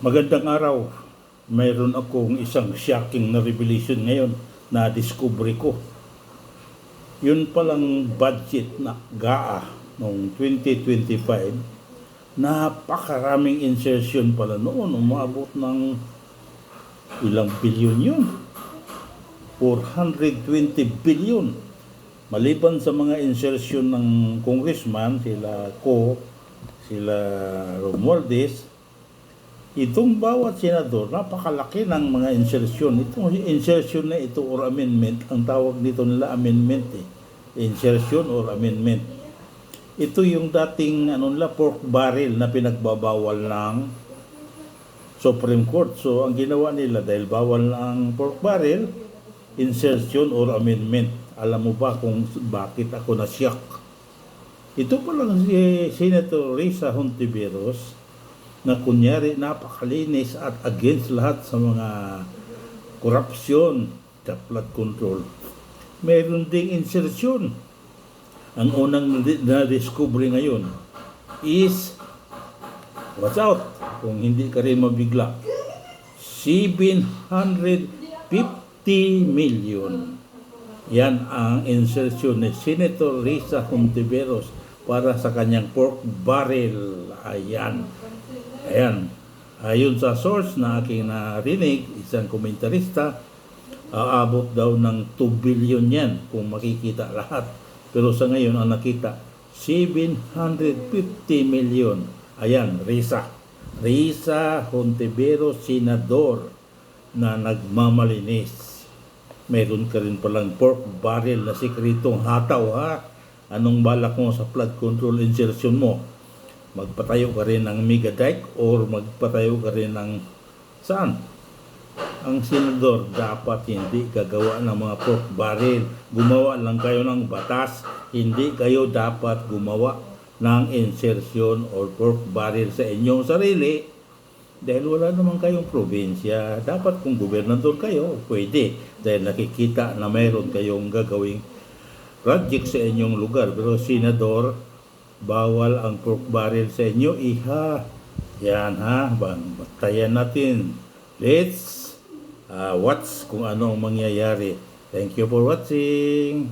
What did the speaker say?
Magandang araw. Mayroon akong isang shocking na revelation ngayon na discovery ko. Yun palang budget na GAA noong 2025, napakaraming insertion pala noon. Umabot ng ilang bilyon yun. 420 billion. Maliban sa mga insertion ng congressman, sila Romualdez, itong bawat senador, napakalaki ng mga insertion. Itong insertion na ito or amendment, ang tawag dito nila amendment eh. Insertion or amendment. Ito yung dating pork barrel na pinagbabawal ng Supreme Court. So ang ginawa nila, dahil bawal ang pork barrel, insertion or amendment. Alam mo ba kung bakit ako na-shock? Ito pa lang si Senator Risa Hontiveros, na kunyari napakalinis at against lahat sa mga korupsyon at flood control. Mayroon ding insertion. Ang unang na-discovery ngayon is, watch out, kung hindi ka rin mabigla, 750 million. Yan ang insertion ni Senator Risa Hontiveros para sa kanyang pork barrel. Ayan, ayon sa source na aking narinig, isang komentarista, aabot daw ng 2 billion yan kung makikita lahat. Pero sa ngayon, ang nakita, 750 million. Ayan, Risa Hontiveros, senador na nagmamalinis. Meron ka rin palang pork barrel na sikretong hataw, ha? Anong balak mo sa flood control insertion mo? Magpatayo ka rin ng mega dike or magpatayo ka rin ng saan? Ang senador dapat hindi gagawa ng mga pork barrel. Gumawa lang kayo ng batas. Hindi kayo dapat gumawa ng insertion or pork barrel sa inyong sarili dahil wala naman kayong probinsya. Dapat kung gobernador kayo, pwede dahil nakikita na mayroon kayong gagawing project sa inyong lugar. Pero senador, bawal ang pork barrel sa inyo, iha. Yan, ha, batayan natin. Let's watch kung ano ang mangyayari. Thank you for watching.